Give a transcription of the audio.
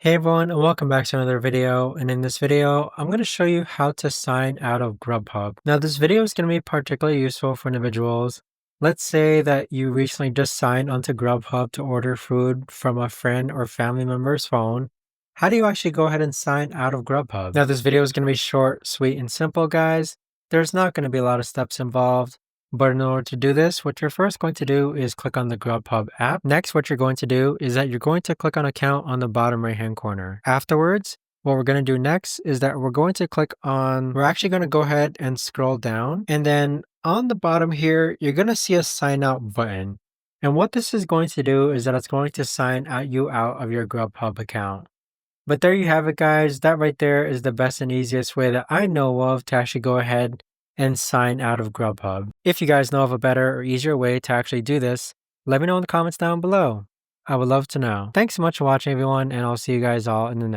Hey everyone, and welcome back to another video. And in this video, I'm going to show you how to sign out of Grubhub. Now, this video is going to be particularly useful for individuals. Let's say that you recently just signed onto Grubhub to order food from a friend or family member's phone. How do you actually go ahead and sign out of Grubhub? Now, this video is going to be short, sweet, and simple, guys. There's not going to be a lot of steps involved. But in order to do this, what you're first going to do is click on the Grubhub app. Next, what you're going to do is that you're going to click on account on the bottom right hand corner. Afterwards, what we're going to do next is that we're actually going to go ahead and scroll down. And then on the bottom here, you're going to see a sign out button. And what this is going to do is that it's going to sign you out of your Grubhub account. But there you have it, guys. That right there is the best and easiest way that I know of to actually go ahead and sign out of Grubhub. If you guys know of a better or easier way to actually do this, let me know in the comments down below. I would love to know. Thanks so much for watching, everyone, and I'll see you guys all in the next